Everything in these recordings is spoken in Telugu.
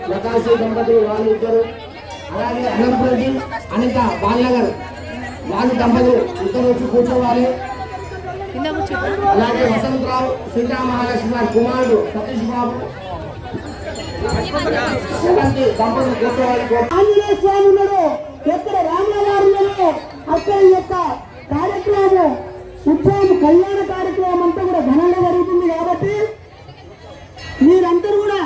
ప్రకాశ్ దంపతులు వాళ్ళు ఇద్దరు, అలాగే అనంతరెడ్డి అనిత బాలనగర్ వాళ్ళు దంపతులు ఇద్దరు వచ్చి కూర్చోవాలి. అలాగే వసంతరావు సీతామహాలక్ష్మి గారి కుమారుడు సతీష్ బాబు దంపతులు కూర్చోవాలి. ఆంజనేయ స్వామి ఉన్నాడు, ఎక్కడ రామగారు ఉన్నాడు. అక్కడ ఈ యొక్క కార్యక్రమం ఉత్సవం కళ్యాణ కార్యక్రమం అంతా కూడా ఘనంగా జరుగుతుంది. కాబట్టి మీరందరూ కూడా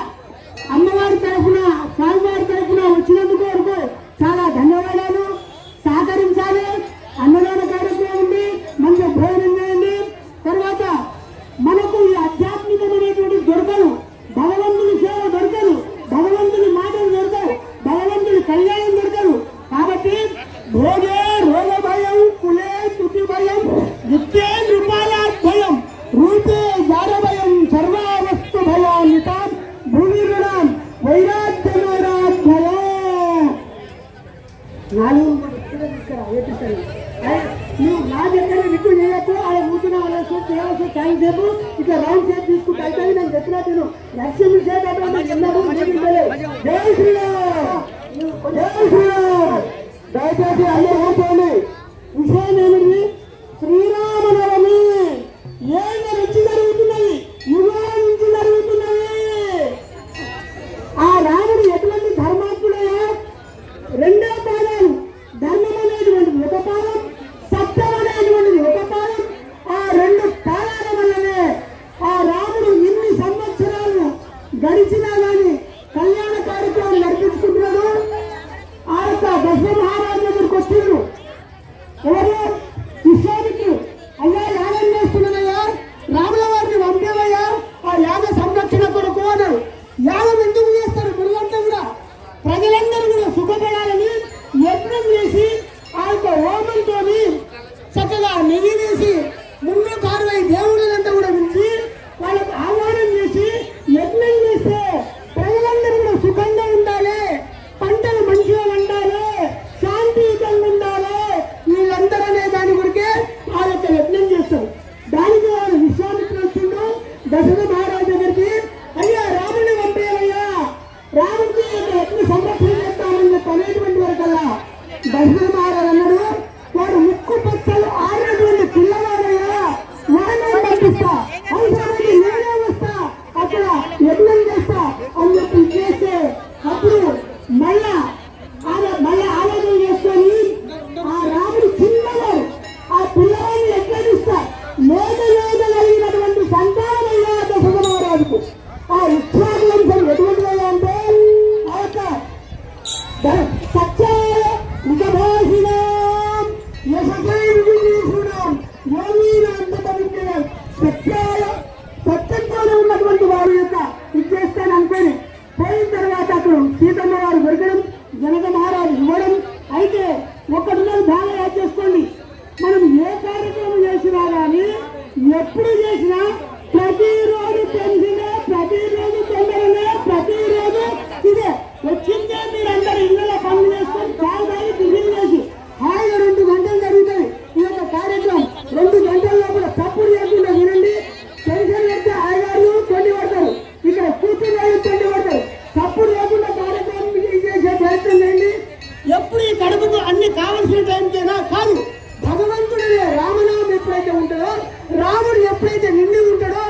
అమ్మవారి తరఫున స్వామివారి తరఫున వచ్చినందుకు వరకు చాలా ధన్యవాదాలు. సహకరించాలి. అన్నదాన కార్యక్రమం ఉంది, మంచి భోజనం చేయండి. తర్వాత మనకు ఈ ఆధ్యాత్మికమైనటువంటి దొరకదు, భగవంతుని సేవ దొరకదు, భగవంతుని మాటలు దొరకవు, భగవంతుని కళ్యాణం దొరకదు. కాబట్టి భోగే రోగ భయం, కులే తుటి భయం, నిత్యే నృపాల భయం, రూపే జార భయం, సర్వావస్తు భయాన్విత భూమి రుణం వైరాగ్యమైరాధ్యయం. నాలుగు నువ్వు నా దగ్గర విక్కు చేయకు. అలా కూర్చున్న వాళ్ళ చేయాల్సిన టైం సేపు ఇట్లా రౌండ్ చేసి తీసుకుంటే అవుతుంది. నేను చెప్పినట్టు లక్ష్మి చేయాలి. జై శ్రీరామ్, జై శ్రీరామ్. దయచేసి అందరూ కూర్చోండి. విషయం ఏమిటి? శ్రీరామనవమి ఏళ్ళ నుంచి జరుగుతున్నది, యుగాల నుంచి జరుగుతున్నది. ఆ రాముడు ఎటువంటి ధర్మాత్ముడయో రెండో పాదాలు, ధర్మం అనేటువంటిది ఒక పాదం, సత్యం అనేటువంటిది ఒక పాదం. ఆ రెండు పాదాల వల్లనే ఆ రాముడు ఇన్ని సంవత్సరాలు గడిచినా గాని కళ్యాణ కార్యక్రమం నడిపించుకుంటున్నాడు. ఆ యొక్క దశరథ మహారాజు దగ్గరికి వచ్చిండ్రు. ఎవరు? విశ్వామిత్రుడు. అయ్యా యాగం చేస్తున్నానయ్యా, రాముల వారిని పంపేవయ్యా ఆ యాగ సంరక్షణ కొరకు అన్నాడు. యాగం ఎందుకు చేస్తారు? మునులంతా కూడా ప్రజలందరూ కూడా సుఖపడాలని యజ్ఞం చేసి ఆ యొక్క హోమంతో చక్కగా నెయ్యి వేసి 360 దేవుళ్ళంతా కూడా పిలిచి వాళ్ళకు ఆహ్వానం చేసి యజ్ఞం చేస్తే ప్రజలందరూ కూడా సుఖంగా ఉండాలి, పంటలు మంచిగా ఉండాలి, శాంతియుతంగా ఉండాలి. వీళ్ళందరూ అనే దాని కొరికే ఆ యొక్క యజ్ఞం చేస్తారు. దానికి వాడు విశ్వామిత్రుడు వచ్చిండు దశరథ మహారాజు దగ్గరికి. అయ్యా రాముని పంపేవయ్యా, రాముడికి యజ్ఞ సంరక్షణ చేస్తామని చెప్పి అనేటువంటి వరకల్లా దశరథ మహారాజు అన్నాడు, వాడు ముక్కు పచ్చలు ఆడినటువంటి పిల్లవాడయ్యా, వాడినే పంపిస్తా, అవసరమైతే నేనే వస్తా, అక్కడ యజ్ఞం చేస్తా అని చెప్పి చేస్తే అప్పుడు మళ్ళా ఆలోచన చేసుకొని ఆ రాముడు చిన్నవాడు, ఆ పిల్లవాడిని యజ్ఞమిస్తా కలిగినటువంటి సంతానం అయ్యా దశరథ మహారాజుకు. ఆ ఇక్ష్వాకు వంశం ఎటువంటిదయ్యా అంటే ఆ యొక్క సత్యాయ నిజభాషిణాం యశసై విజయీషుణాం యోగీనాం పవిత్రం సత్యాయ సత్యంతోనే ఉన్నటువంటి వారి యొక్క ఇచ్చేస్తాను అనుకోని పోయిన తర్వాత అక్కడ సీతమ్మ వారు దొరకడం, జనక మహారాజు ఇవ్వడం. అయితే ఒక్కడున్నది బాగా యాద్ చేసుకోండి. మనం ఏ కార్యక్రమం చేసినా కానీ ఎప్పుడు చేసినా ప్రతిరోజు పెన్షనే, ప్రతిరోజు తొందరనే, ప్రతిరోజు ఇదే వచ్చిందే. మీరందరూ ఇళ్ళ పనులు చేసుకొని చాలు కానీ టిఫిన్ చేసి హాయిగా 2 గంటలు జరుగుతుంది ఈ యొక్క కార్యక్రమం. 2 గంటల లోపల తప్పుడు లేకుండా వినండి. టెన్షన్ పెడితే హాయిగారు తొండి పడతారు, ఇక్కడ కూర్చుని తొండి పడతారు. తప్పుడు లేకుండా కార్యక్రమం చేసే ప్రయత్నం చేయండి. ఎప్పుడు ఈ కడుపుకు అన్ని కావలసిన టైంకైనా కాదు. భగవంతుడే రామనామం ఎప్పుడైతే ఉంటుందో, రాముడు ఎప్పుడైతే నిండి ఉంటాడో,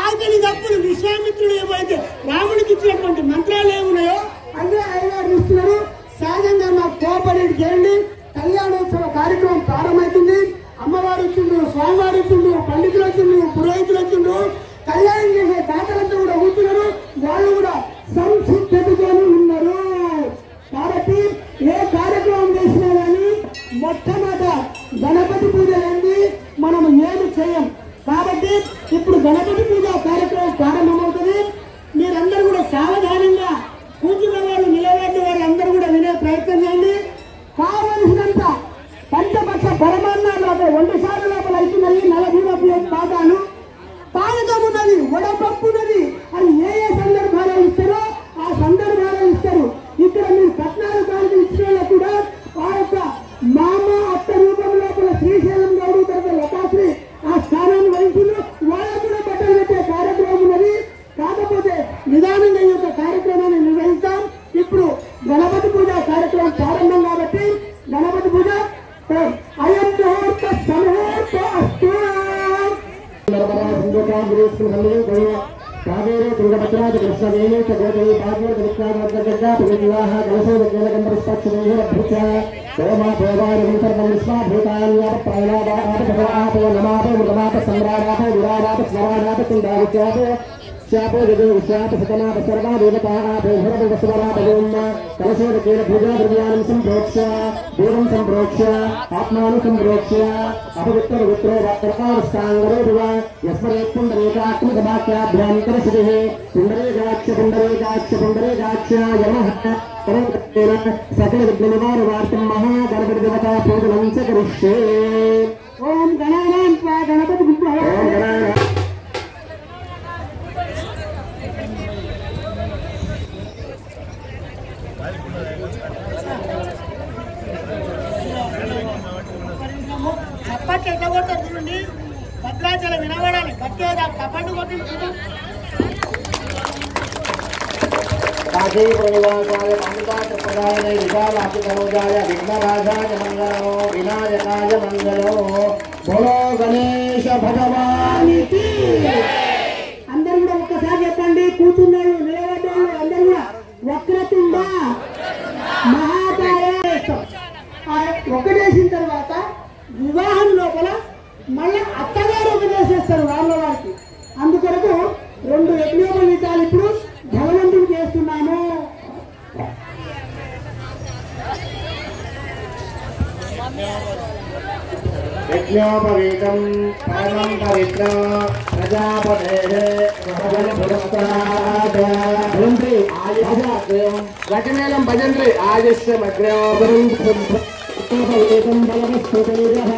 ఆకలి తప్పుడు విశ్వామిత్రుడు ఏమైతే రాముడికి ఇచ్చినటువంటి మంత్రాలు ఏమున్నాయో అదే అయ్యగారు ఇస్తున్నారు. సహజంగా మాకు కోఆపరేట్ చేయండి. కళ్యాణోత్సవ కార్యక్రమం ప్రారంభమవుతుంది. అమ్మవారు వచ్చిండు, స్వామివారు వచ్చిండు, పండితులు వచ్చిండు, పురోహితులు వచ్చిండు, కళ్యాణం చేసే దాతలంతా కూడా కూర్చున్నారు. వాళ్ళు కూడా సంసిద్ధతతో ఉన్నారు. కాబట్టి ఏ కార్యక్రమం చేసినా కానీ మొట్టమొదట గణపతి పూజ లేని మనం ఏమి చేయం. కాబట్టి कावेरे तुंगभद्राज कृष्णवेणी च गोदावरी भागवत विक्रामगर्गा पुलिलाः कलशोदकेलकम्बरस्पक्षदेहिरभृत्या सोमा भोगानिमन्तर्वं विश्वा भूतान्याप प्राणादाप नमाप मुगमाप सम्राडाप विराडाप स्वराडाप कुण्डावित्याप शापो जगो विश्वाप सतनाप सर्वा देवताः भैरवस्वराप ओम कलशोदकेल पूजा द्रव्याणं सम्प्रोक्ष्य देवं सम्प्रोक्ष्य आत्मानं सम्प्रोक्ष्य अपवित्रो वाक्प्रकारस्ताङ्गरो भव यस्मरेत् पुण्डरीकात्मकवाक्याभ्यन्तरश्रुतिः पुण्डरीकाक्ष यमः परमकृतेन सकलविघ्ननिवारणार्थं महागणपतिदेवता पूजनं च करिष्ये। ओम गणानां त्वा गणपतिं ओम गणानां చప్పట్లు ఎట్లా కొడతారు చూడండి, భద్రాచలం వినబడాలి గట్టిగా చప్పట్లు కొట్టి काशी प्रनिवासाय अमृताप्रदाय विशालाक्षितनोजाय विघ्नराजाय मंगलो विनायकाय मंगलो बोलो गणेश भगवान की। అందరూ కూడా ఒక్కసారి చెప్పండి, కూర్చున్నారు నిలబడ్డారు అందరూ కూడా వక్రతుండ మహాకాయ. ఒకటేసిన తర్వాత వివాహం లోపల మళ్ళీ అత్తగారు ఒకటేసేస్తారు వాళ్ళ వారికి. అందుకొరకు 2 యజ్ఞోపవీతాలు ఇప్పుడు భగవంతుడు చేస్తున్నాము. यज्ञोपवीतं परमं पवित्रं प्रजापतेः भजन्त्री आयुष्यं वचनेलं भजन्त्री आयुष्यमग्रं उपवीतं बलवस्तुतेजः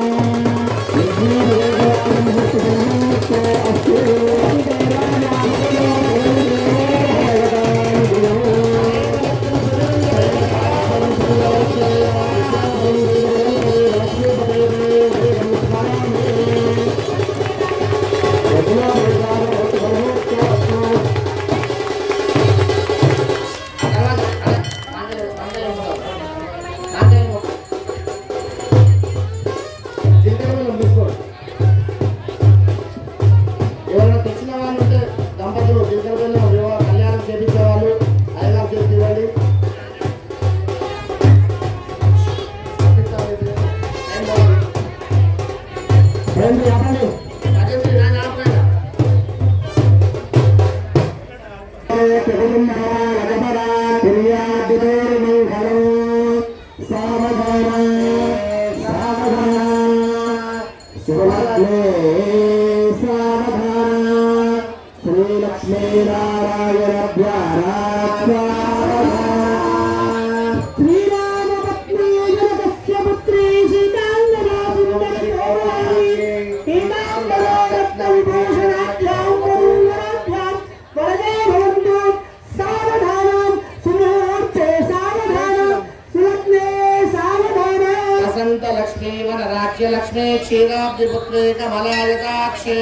लक्ष्मी क्षीराब्धिपुत्रे कमलायताक्षे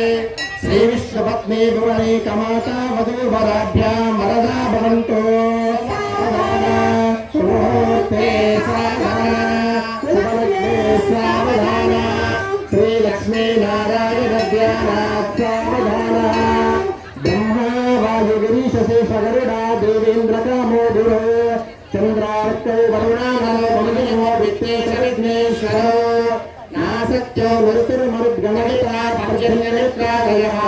श्री विश्वपत्नी भुवने कमाता वधूवराभ्यां वरदा भवन्तु सुमुहूर्ते सावधान श्री लक्ष्मी नारायण ध्यानात् सावधान ब्रह्मा वायुगिरीश शेषगरुडा देवेन्द्र कामोदुरो चंद्रार्कौ वरुणानलो मनुजयो वित्तेश विघ्नेश्वरो नासत्यो मरुतिर्मरुद्गणविता पर्जन्यनेत्रादयः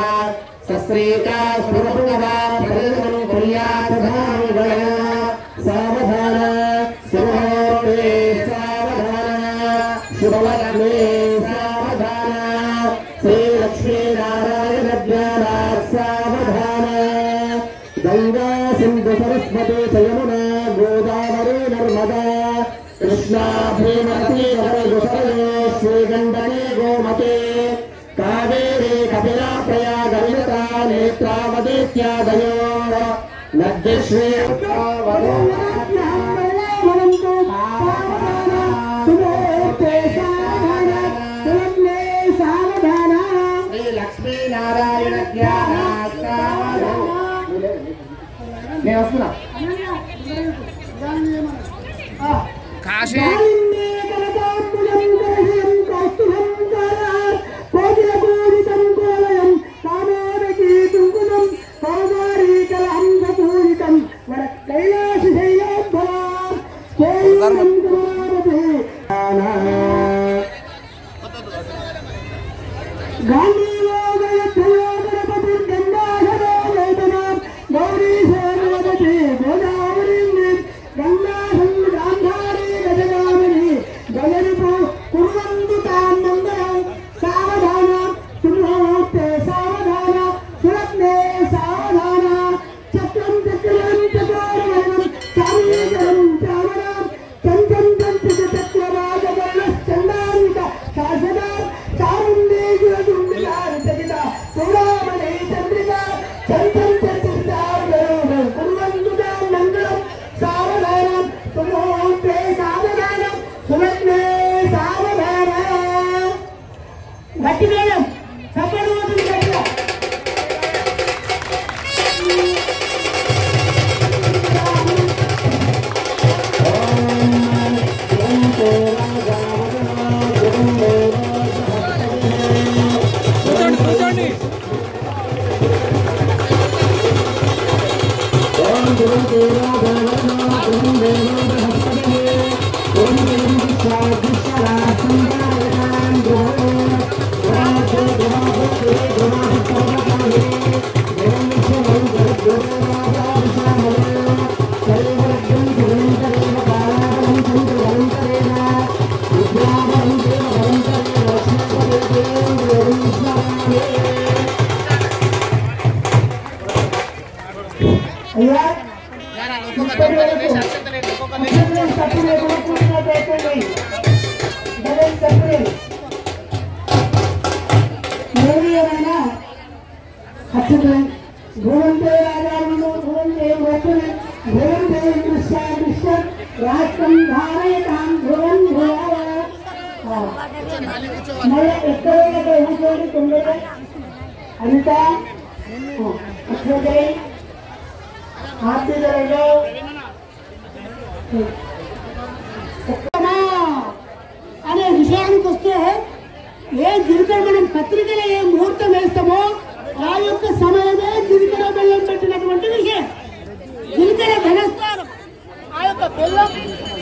सस्त्रीका स्मृतभुवना प्रजननं कुर्यात् धामिगणः सावधान सुमुहूर्ते सावधान शुभलग्ने सावधान श्रीलक्ष्मीनारायण ध्यानात् सावधान गंगा सिंधु सरस्वती च यमुना गोदावरी नर्मदा कृष्णा भीमवती सरस्वती श्रीगंडकी गोमती कावेरी कपिला प्रयागविरता नेत्रावतीत्यादयो नद्यश्री श्री लक्ष्मी नारायण ध्यानात् सावधान నేను వస్తున్నా కాశీ కోటిల పూజితం కోలయం కామోదకీతు అనే విషయానికి వస్తే ఏ జీవితం మనం పత్రికలో ఏ ముహూర్తం వేస్తామో ఆ యొక్క సమయమే జీవితంలో బెల్లం పెట్టినటువంటి విషయం. జీవితంలో ధనస్థానం, ఆ యొక్క బెల్లం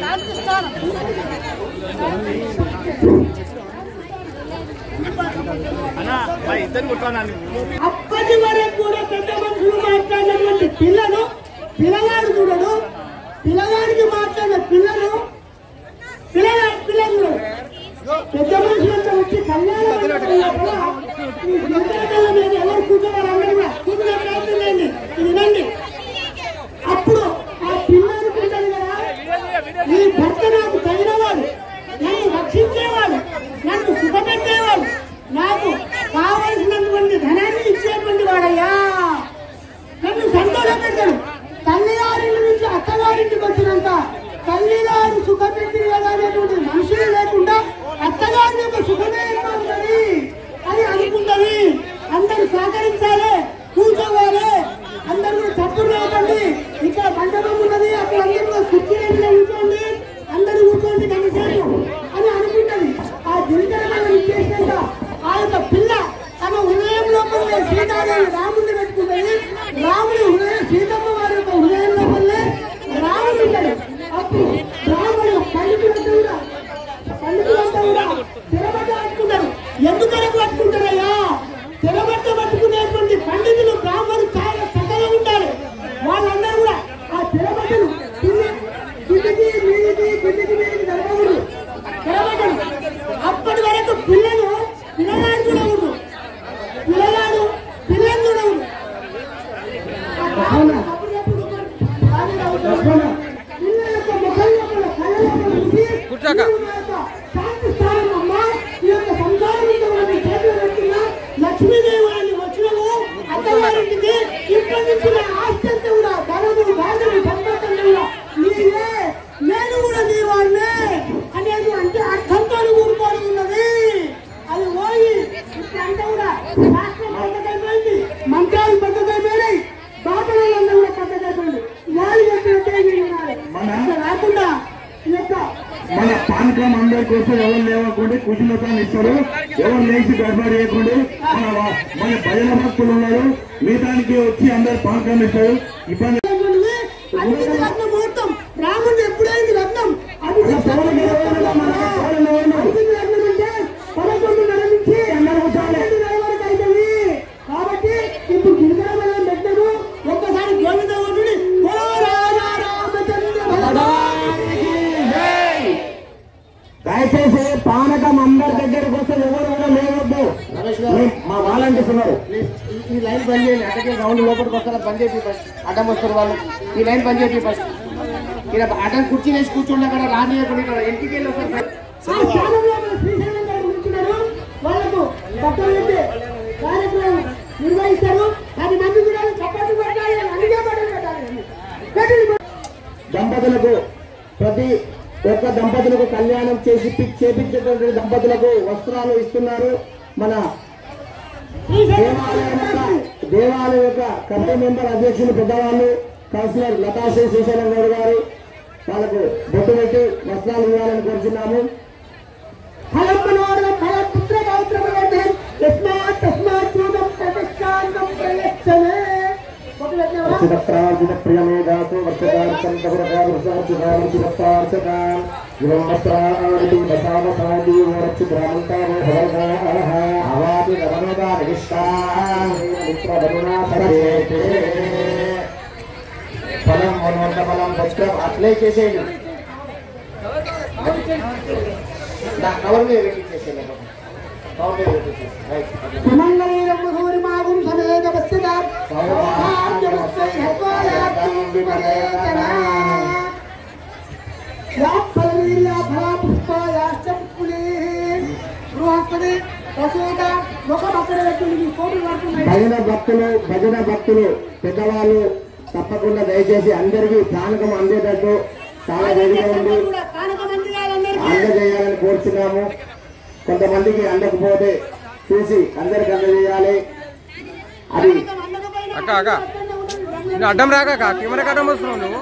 శాంతి స్థానం. అప్పటి వరకు కూడా పెద్ద మనుషులు మాట్లాడినటువంటి పిల్లగాడు చూడడు, పిల్లగాడికి మాట్లాడిన పిల్లలు పెద్ద మనుషులంతా వచ్చి కళ్యాణం మీద ఎవరు కూర్చోవాలి అందరూ కూడా కూర్చునే ప్రయత్నం చేయండి. ఇది వినండి. అప్పుడు ఆ పిల్లలు ఉంటాడు కదా, ఈ భర్త నాకు తగినవాడు, నన్ను రక్షించేవాడు, నన్ను సుఖపెట్టేవాడు, నాకు కావలసినటువంటి ధనాన్ని ఇచ్చేటువంటి వాడయ్యా, నన్ను సంతోషపెట్టాడు. తల్లిగారింటి నుంచి అత్తగారింటికి వచ్చినంత తల్లిగారు సుఖపెట్టి అనేటువంటి మనుషులు లేకుండా అత్తగారి యొక్క సుఖమే ఎక్కువ ఉంటుంది అని అనుకుంటుంది. అందరూ సహకరించాలి, కూర్చోవాలి, అందరూ కూడా తప్పులు లేకండి. ఇక్కడ మండపం ఉన్నది, అక్కడ అందరూ కుర్చీలో కూర్చోండి, అందరూ కూర్చోండి గంటసేపు అని అనుకుంటుంది. ఆ దుర్గరమైన విశేషంగా ఆ యొక్క పిల్ల తన హృదయం లోపలే సీతాదేవి రాముడిని పెట్టుకుంటుంది. రాముడి హృదయం సీతమ్మ వారి యొక్క హృదయం లోపలే రాముడు ఉంటాడు. అప్పుడు రాముడు పండితులంతా కూడా తెరబట్ట పట్టుకుంటారు. ఎందుకరకు పట్టుకుంటారయ్యా? తెరబట్ట పట్టుకునేటువంటి పండితులు బ్రాహ్మణులు చాలా చక్కగా ఉండాలి. వాళ్ళందరూ కూడా ఆ తెరబట్టలు కిందికి మీదికి జరగకూడదు. తెరబట్టలు అప్పటి వరకు పిల్లలు పిల్లగాడు చూడకూడదు, పిల్లలు చూడకూడదు. పిల్లల యొక్క ముఖం లోపల కళ్ళ శాంతి స్థానం అమ్మ. ఈ యొక్క సంసారంతో లక్ష్మీదేవి వచ్చినము అత్తగారింటికి ఇప్పటి నుంచి నా ఆస్తి అంతా కూడా ధనము బాధలు సంపత్తులు కూడా నీవే, నేను కూడా నీ వాడినే అనేది అంటే అర్థంతో ఊరుకోని ఉన్నది. అది పోయి ఇప్పుడంతా కూడా శాస్త్రం పద్ధతైపోయింది, మంత్రాలు పద్ధతైపోయినాయి, బాటలంతా కూడా పద్ధతైపోయింది. వాళ్ళు చెప్పినట్టే రాకుండా మన పానకం అందరి కోసం ఎవరు లేవకుండా కుటుంబం ఇస్తారు. ఎవరు లేచి గడబడి చేయకుండా మన భజన భక్తులు ఉన్నారు, మిగతానికి వచ్చి అందరు పానకం ఇస్తారు. ఇబ్బంది ముహూర్తం రాముడు ఎప్పుడైంది లగ్నం అది నుంచి 12 వరకు అవుతుంది. కాబట్టి ఇప్పుడు గిరిజన బలం పెట్టారు. ఒక్కసారి గోవింద దయచేసి పానకం అందరి దగ్గరకు వస్తే ఎవరు కూడా లేవద్దు. మా వాలంటీర్స్ ఉన్నారు. ఈ లైన్ బంద్ చేయండి. అక్కడికి రౌండ్ లోపలికి వస్తారా బంద్ చేసి ఫస్ట్ అడ్డం వస్తారు వాళ్ళు. ఈ లైన్ బంద్ చేసి ఫస్ట్ ఇక్కడ అడ్డం కుర్చీ వేసి కూర్చుంటే అక్కడ రానియకుండా ఇక్కడ ఇంటికి వెళ్ళి వస్తారు. వాళ్ళకు బట్టలు పెట్టి కార్యక్రమం నిర్వహిస్తారు. 10 మంది కూడా చప్పట్లు పెట్టాలి. అందుకే బట్టలు పెట్టాలి. దంపతులకు ప్రతి ఒక్క దంపతులకు కళ్యాణం చేపించేటువంటి దంపతులకు వస్త్రాలు ఇస్తున్నారు. మన దేవాలయం యొక్క కమిటీ మెంబర్ అధ్యక్షులు పెద్దవాళ్ళు కౌన్సిలర్ లతాశ్రీ శ్రీశైలం గౌడ్ గారు వాళ్ళకు బొట్టు పెట్టి వస్త్రాలు ఇవ్వాలని కోరుచున్నాము. ప్రియమేధాసు వర్షకార్థం ఫలం ఉన్నత ఫలం వస్త్రం అప్లై చేసేయండి. కవర్ మీద పెట్టించేసేయండి. భజన భక్తులు పెద్దవాళ్ళు తప్పకుండా దయచేసి అందరికీ పానకం అందేటట్టు చాలా వేదిక ఉంది అందజేయాలని కోరుచున్నాము. కొంతమందికి అందకపోతే చూసి అందరికి అందజేయాలి. అది అడ్డం రాక కెమెరా అడ్డం వస్తున్నావు నువ్వు.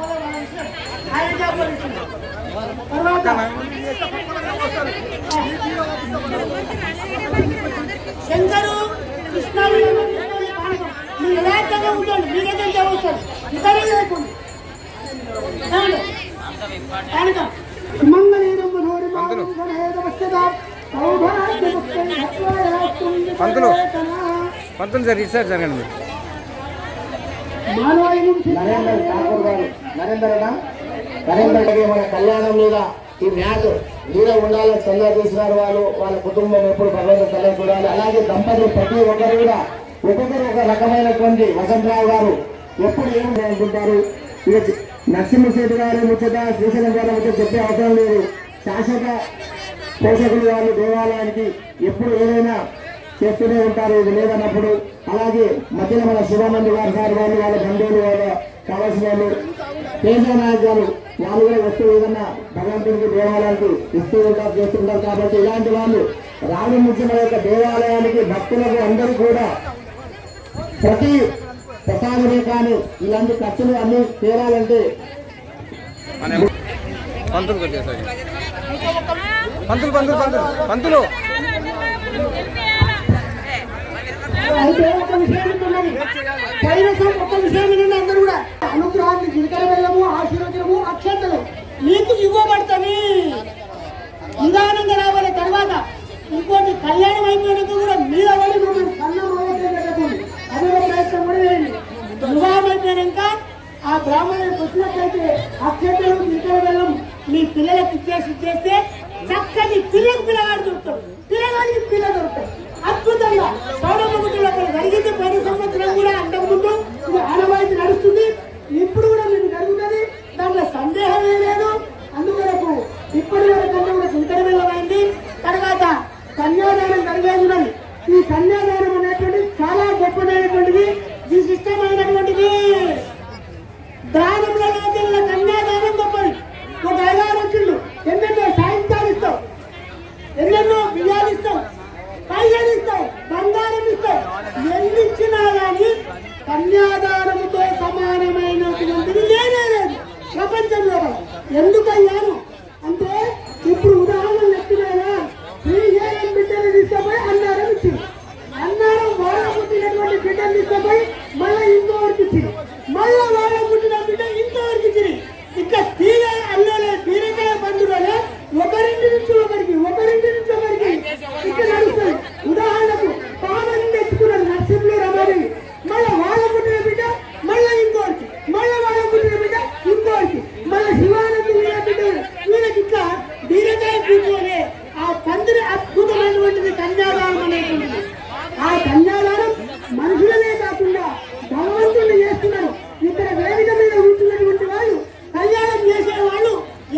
శంకరు కృష్ణ మీరు యథార్థంగా ఉండండి. మీరేదంటే వస్తారు ఇతరే లేకుండా పంతులు సార్ ఇటు సార్ జరగండి. నరేందర్ ఠాకూర్ గారు నరేందర్ మన కళ్యాణం మీద ఈ మ్యాట్ మీద ఉండాలని సలహా చేసినారు. వాళ్ళ కుటుంబం ఎప్పుడు భగవంతుడు సలహా చూడాలి. అలాగే దంపతులు ప్రతి ఒక్కరు కూడా ఒక్కొక్కరు ఒక రకమైనటువంటి వసంతరావు గారు ఎప్పుడు ఏం అనుకుంటారు. ఇక నరసింహశెట్టి గారు ముచ్చట శ్రీశైలం గారు ముచ్చట చెప్పే అవసరం లేదు. శాశ్వత పోషకులు వాళ్ళు దేవాలయానికి ఎప్పుడు ఏదైనా చేస్తూనే ఉంటారు ఇది లేదన్నప్పుడు. అలాగే మధ్యలో మన శివానంద్ గారు సార్ వాళ్ళు వాళ్ళ బంధువులు వాళ్ళ కావాల్సిన వాళ్ళు కేంద్రనాయక్ గారు వాళ్ళు కూడా వస్తూ ఏదన్నా భగవంతుడికి దేవాలయానికి ఇస్తూ ఉంటారు చేస్తుంటారు. కాబట్టి ఇలాంటి వాళ్ళు రాణి నుంచి మన యొక్క దేవాలయానికి భక్తులకు అందరూ కూడా ప్రతి ప్రసాదమే కానీ ఇలాంటి ఖర్చులు అన్ని తీరాలంటే పంతులు పంతులు పంతులు పంతులు అయితే ఒక విషయం ఉన్నది. కైలాసం ఒక విషయం ఏంటంటే అందరూ కూడా అనుగ్రహాన్ని జీవితాల వెళ్ళము ఆశీర్వచనము అక్షంతలు మీకు ఇవ్వబడతాయి. నిదానంగా రావాలి. తర్వాత ఇంకోటి కళ్యాణం అయిపోయినాక కూడా మీరు అవన్నీ మమ్మల్ని కన్నా పెట్టకండి. అదే ప్రయత్నం కూడా చేయండి. వివాహం అయిపోయాక ఆ బ్రాహ్మణులకు వచ్చినట్లయితే అక్షంతలు జీవితాల వెళ్ళం మీ పిల్లలకు ఇచ్చేస్తే చక్కటి పిల్లగాడు దొరుకుతాడు. పిల్లగాడికి పిల్ల దొరుకుతాడు. అద్భుతంగా పౌడముగుట్టులో జరిగింది. 10 సంవత్సరం కూడా అంతకుముందు ఇది ఆనవాయితీ నడుస్తుంది. ఇప్పుడు కూడా మీకు జరుగుతుంది. దాంట్లో సందేహమే లేదు. అందువరకు ఇప్పటి వరకు కూడా చింతనమైంది. తర్వాత కన్యాదానం జరిగేది. ఈ కన్యాదానం అనేటువంటిది చాలా గొప్పదైనటువంటిది, విశిష్టమైనటువంటిది. దానంలో రోజుల్లో కన్యాదానం గొప్పది. ఒక ఐదారు వచ్చిండు ఎన్నెన్నో సాయంత్రాలు ఇస్తావు, ఎన్నెన్నో బియ్యాలు ఇస్తావు, పైసలు ఇస్తావు, బంగారం ఇస్తావు. ఎన్ని ఇచ్చినా కానీ కన్యాదానముతో సమానమైనటువంటిది లేనే లేదు ప్రపంచంలో. ఎందుకయ్యాను అంటే ఇప్పుడు ఉదాహరణ చెప్తున్నారా, శ్రీశైలం బిడ్డలు తీసుకుపోయి అన్నారం ఇచ్చింది. అన్నారం వాడ పుట్టినటువంటి బిడ్డలు తీసుకుపోయి మళ్ళీ ఇంకోవరికి ఇచ్చింది. మళ్ళా వాడ పుట్టిన బిడ్డ ఇంకోవరికి ఇచ్చింది. ఇంకా తీగ అల్లలే బీరకాయ పండుగలే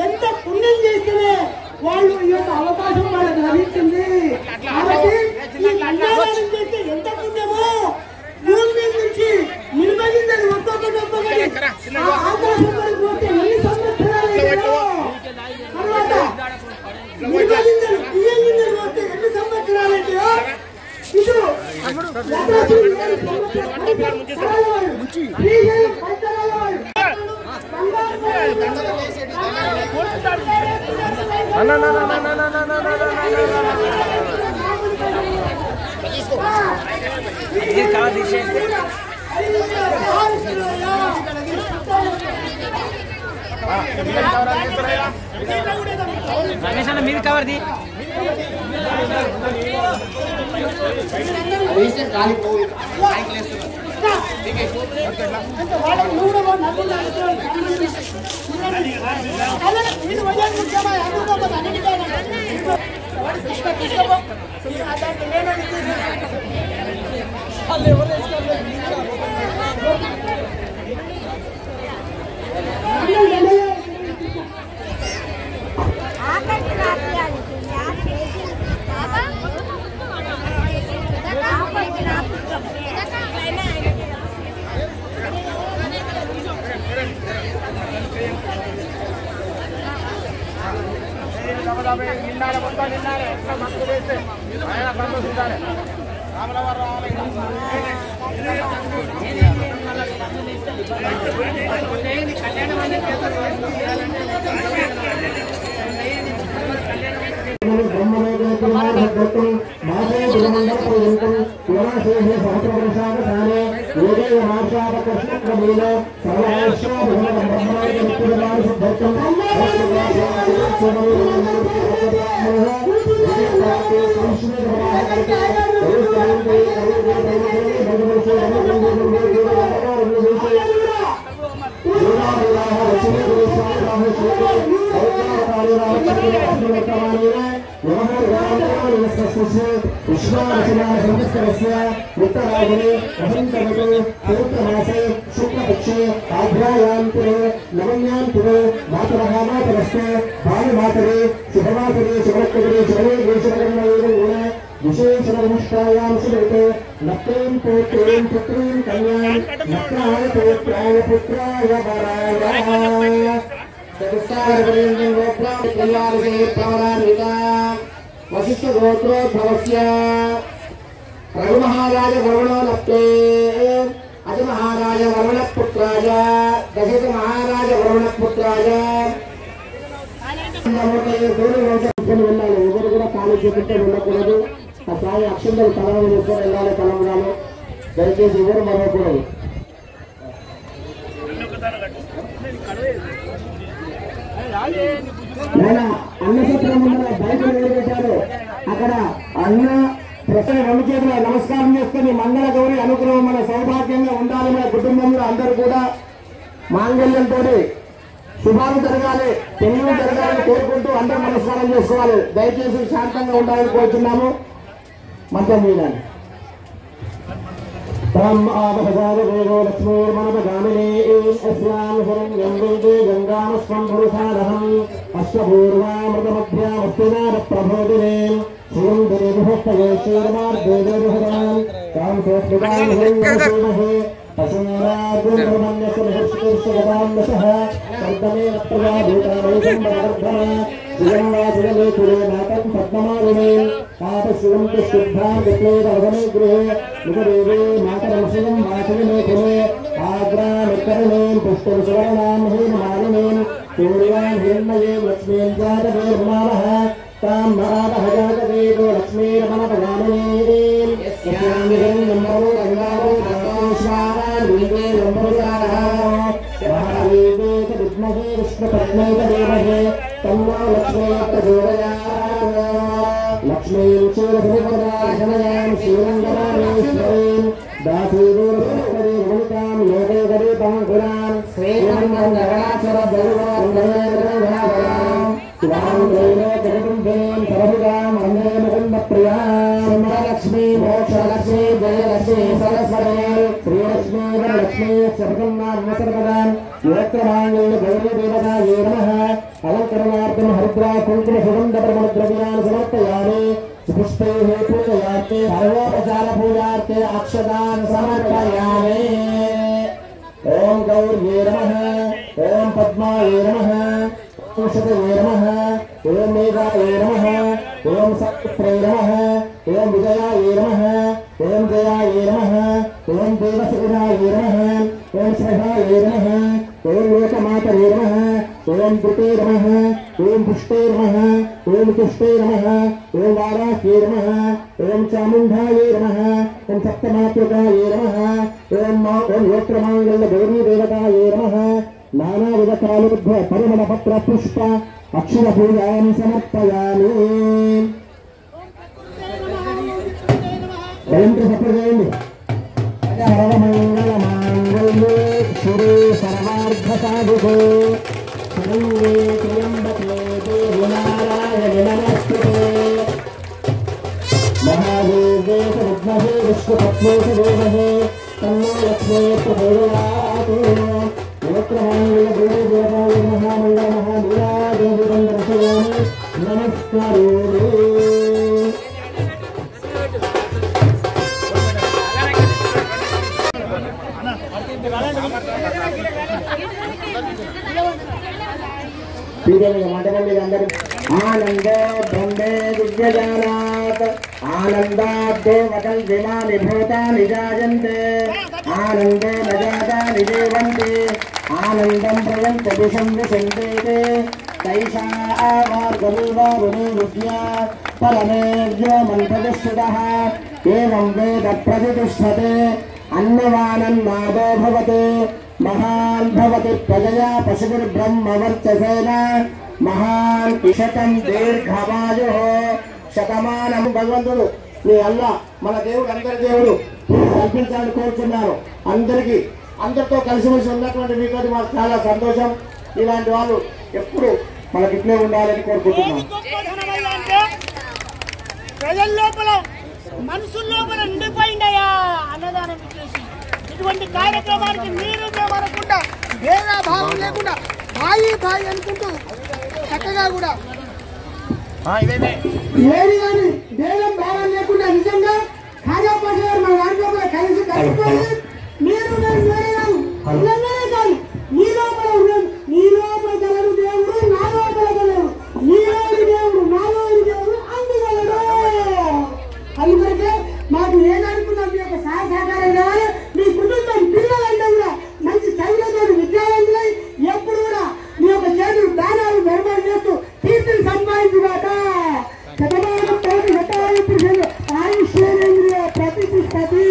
ఎంత పుణ్యం చేస్తేనే వాళ్ళు ఈ యొక్క అవకాశం వాళ్ళకి లభించింది. కాబట్టి ఈ కన్యాదానం చేస్తే ఎంత పుణ్యమో భూమి నుంచి నిలబడిందని ఒక్కొక్కటి ఆకాశం వరకు పోతే ఎన్ని సంవత్సరాలు తర్వాత నిలబడిందని బియ్యం పోతే ఎన్ని సంవత్సరాలు అయితే ఇటు మీరు కవర్ ది वशिष्ठ गोत्रोद्भवस्य रघु महाराज वर्णो लप्ते अज महाराज वर्ण पुत्राय दशरथ महाराज वर्ण पुत्राय వెళ్ళాలి. ఎవరు కూడా కాలు చేపితే వెళ్ళకూడదు. ఆ సాయి అక్షంతలు తలవని చేసుకొని వెళ్ళాలి. తలంబ్రాలు దయచేసి ఎవరు మరవకూడదు. అన్నసత్రం ముందర బయట నిలబెట్టారు. అక్కడ అన్న ప్రసన్న రెండు చేతుల నమస్కారం చేసుకుని మంగళ గౌరి అనుగ్రహం మన సౌభాగ్యంగా ఉండాలి. మన కుటుంబంలో అందరూ కూడా మాంగళ్యంతో శుభాలు జరగాలి, పెళ్లి జరగాలని కోరుకుంటూ అందరూ నమస్కారం చేసుకోవాలి. దయచేసి శాంతంగా ఉండాలని కోరుతున్నాము. మంత్రం మీదని लक्ष्मी मोक्ष लक्ष्मी जय लक्ष्मी सरस्वती श्री लक्ष्मी वरलक्ष्मी सर्वनाम सर्वदान योत्रमांगल्य गौरी देवता ये नमः अलंकार अलङ्करणार्थं हरिद्रा कुङ्कुम सुगन्धप्रमणद्रव्यान् समर्पयामि पुष्पैः पूजयार्थे सर्वोपचारपूजार्थे अक्षतान् समर्पयामि ओम गौर्ये नमः ओम पद्माये नमः ओम शतये नमः ओम मेघाये नमः ओम सत्प्रे नमः ओम विजयाये नमः ओम जयाये नमः ओम देवसेनाये नमः ओम श्रद्धाये नमः ओम लोकमातरे नमः ओम द्रुते नमः ओम पुष्पे नमः ओम तुष्टे नमः ओम वाराह्ये नमः ओम चामुण्डाये नमः ओम सप्तमातृकाये नमः ओम लोकमाङ्गल्य गौरी देवताये नमः नानाविधकालोद्भ परिमलपत्र पुष्प अक्षरपूजां समर्पयामि सर्वमङ्गलमाङ्गल्ये शिवे सर्वार्थसाधिके शरण्ये त्र्यम्बके देवि नारायणि नमोस्तुते महादेवे विद्महे विष्णुपत्नी देवहे तन्नो लक्ष्मी प्रचोदयात् लोकमाङ्गल्यदेवदेवाय महामङ्गलमहानीलादेवीं दर्शयामि नमस्कारोमि आनंदे ब्रह्मे विद्यजानात् आनंदाद्दो वकल विमानि भूतानि जायन्ते आनंदे न जातानि जीवन्ति आनन्दं प्रयन्ति विषं विषन्ते तैषा आवार्गविवारुणी विद्या परमेव्यो मन्त्रदिष्टितः एवं वेद प्रतिष्ठते अन्नवानन्नादो भवति महान् भवति प्रजया पशुर्ब्रह्मवर्चसेन महान् इषतं दीर्घमायुः శతమానం భగవంతుడు మీ అల్ల మన దేవుడు అందరి దేవుడు కల్పించాలని కోరుతున్నారు అందరితో కలిసిమెలిసి ఉన్నటువంటి మీతో మాకు చాలా సంతోషం ఇలాంటి వాళ్ళు ఎప్పుడు మనకి ఇట్లే ఉండాలని కోరుకుంటున్నాం ప్రజల లోపల మనసుల లోపల నిండిపోయిందయ్యా అన్నదానం చేసి ఇటువంటి కార్యక్రమానికి మీరు మేమనకుండా భేదభావం లేకుండా భాయి అనుకుంటూ చక్కగా కూడా ఏది కానీ భేదం భావం లేకుండా నిజంగా ఖాజాపాషా గారు మన దాంట్లో కూడా కలిసిపోయి మీరు కాదు నీ లోపల గలడు దేవుడు నా లోపల గలడు నీలోని దేవుడు నాలోని దేవుడు అందుగలడు అందుకొరకే మాకు ఏదనుకున్నా మీ యొక్క సహకారం కావాలి మీ కుటుంబం పిల్లలంతా కూడా మంచి చదువులతో విద్యావంతులై ఎప్పుడు కూడా మీ యొక్క చేతులు దానాలు ధర్మాలు చేస్తూ కీర్తిని సంపాదించుగాక శతమానం ప్రతి శతాయుష్ ఆయుష్యేంద్రియ ప్రతిష్టతి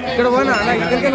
ఇక్కడ పోనా ఇక్కడికే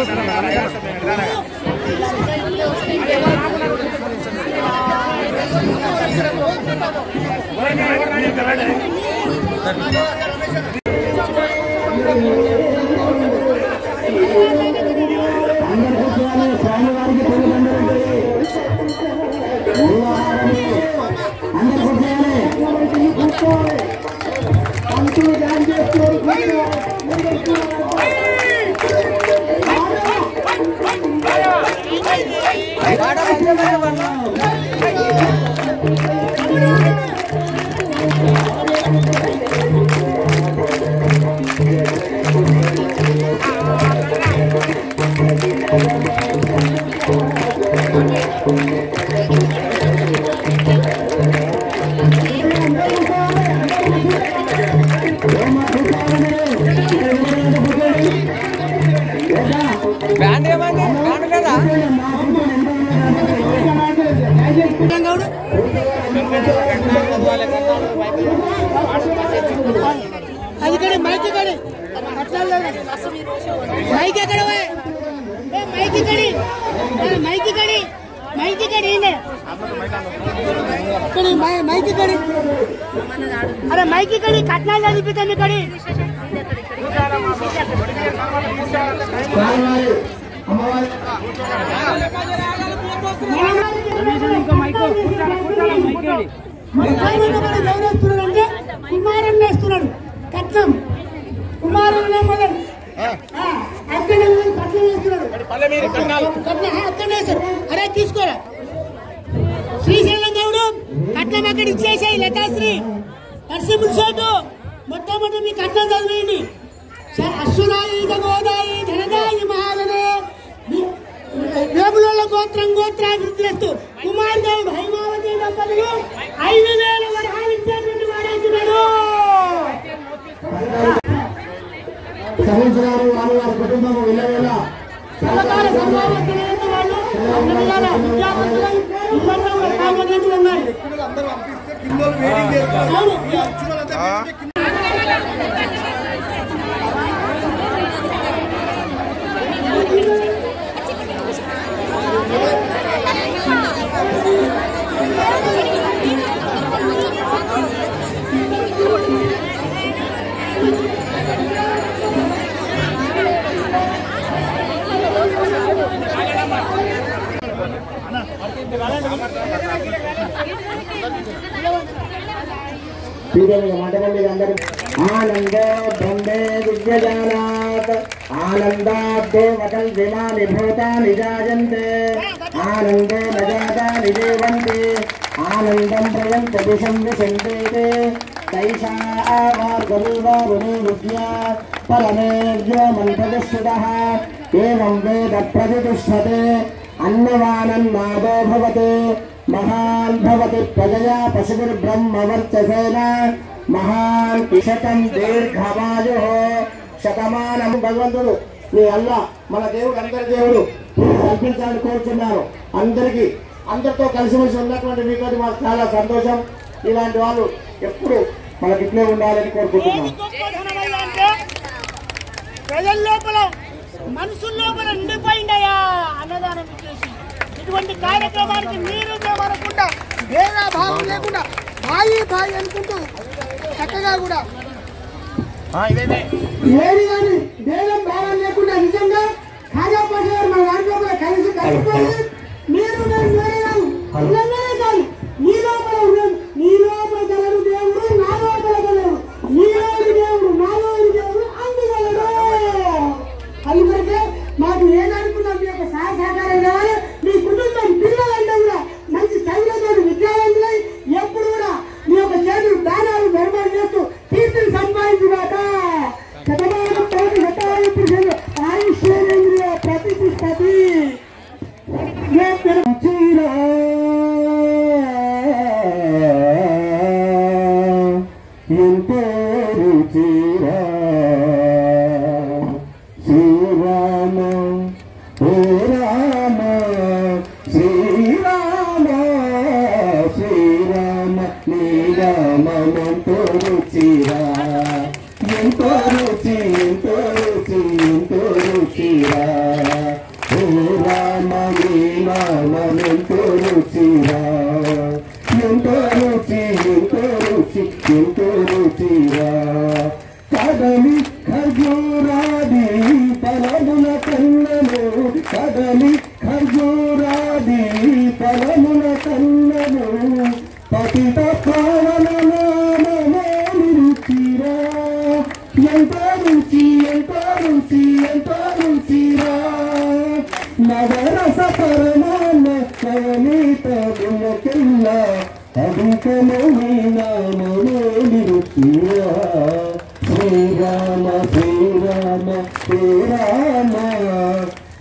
अरे माइकी कड़ी कटना लगी पिता कड़ी గౌరవిస్తున్నాడు కుమారుని వేస్తున్నాడు కట్నం కుమారుని మొదలు అక్కడ కట్నం వేస్తున్నాడు అక్కడ వేస్తారు అరే తీసుకోరా శ్రీశైలం గౌడు కట్నం అక్కడ ఇచ్చేసాయి లతాశ్రీ నరసింహుల షేటు మొట్టమొదటి మీ కట్నం చదివేయండి అశ్వదాయి గోదాయి ధనదాయి మహాగనే వేముల గోత్రం గోత్రాభివృద్ధి చేస్తూ కుమార్ గౌడ్ హైమావతి దంపతులు 5,000 వరహాలు ఇచ్చేటువంటి వాడంటున్నాడు సహించినారు వారు వారి కుటుంబం వెళ్ళవేళ సర్వకాల సమావేశమైన వాళ్ళు విద్యావంతులై ఇళ్లలో కామగంటూ ఉన్నారు आनंदो ब्रह्मे विद्यजानात् आनंदाद्दो वकल्पिमानि भूतानि जायन्ते आनंदो न जातानि जीवन्ति आनन्दं प्रयन्ति दिशं विशन्ते तैषा आवार्गविवारुणी विद्या परमेभ्यो मन्त्रदिष्टितः एवं वेद प्रतिष्ठते अन्नवानन्नादो भवति महान् भवति प्रजया पशुभिर्ब्रह्मवर्चसेन महान् शतं దీర్ఘమాయుః శతమానం భగవంతుడు నీ అల్ల మన దేవుడు అందరి దేవుడు కల్పించాలని కోరుచున్నారు అందరితో కలిసిమెలిసి ఉన్నటువంటి మీకు మాకు చాలా సంతోషం ఇలాంటి వాళ్ళు ఎప్పుడు మనకి ఇట్లే ఉండాలని కోరుకుంటున్నాం ప్రజల లోపల మనసుల లోపల నిండిపోయిందయ్యా అన్నదానం చేసి ఇటువంటి కార్యక్రమానికి మీరు వరకుండా భేద భావం లేకుండా బాయి అనుకుంటూ చక్కగా కూడా ఏది కానీ భేదం భావం లేకుండా నిజంగా ఖాజాపాటి గారు మన దాంట్లో కూడా కలిసి కలుపుకొని మీరు వేరే కాదు నీ లోపల గలడు దేవుడు నా లోపల గలడు నీలోని దేవుడు నాలోని దేవుడు అందుగలడు అందుకొరకే మాకు ఏదనుకున్నా మీ యొక్క సహకారం కావాలి మీ కుటుంబం పిల్లలంతా కూడా మంచి చదువులతో విద్యావంతులై ఎప్పుడు కూడా మీ యొక్క చేతులు దానాలు ధర్మాలు చేస్తూ కీర్తిని సంపాదించుగాక శతమానం తోటి ఆయుష్యేంద్రియ ప్రతిష్టతి శ్రీరామ నీ నామెంతో రుచిరా ఎంతో రుచి ఎంతో రుచి ఎంతో రుచిరా కదలి ఖర్జూరాది ఫలముల కన్నను కదలి ఖర్జూరాది ఫలముల కన్నను పతిత పావన నామమోని రుచిరా ఎంతో రుచి ఎంతో రుచి ఎంతో రుచిరా నవరస పరమాన నవనీత గుణకెల్ల అధికమౌని నామమోని రుచిరా శ్రీరామ శ్రీరామ శ్రీరామ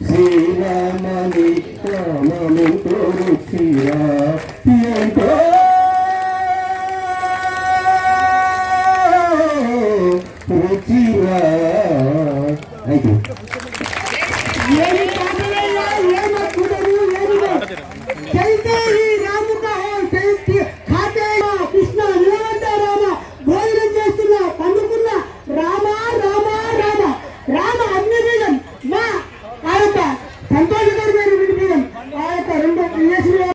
శ్రీరామ నీ నామెంతో రుచిరా ఎంతో రుచిరా. Thank you. ఏమి పాటలయ్యా, ఏమి అద్భుతము, ఏమి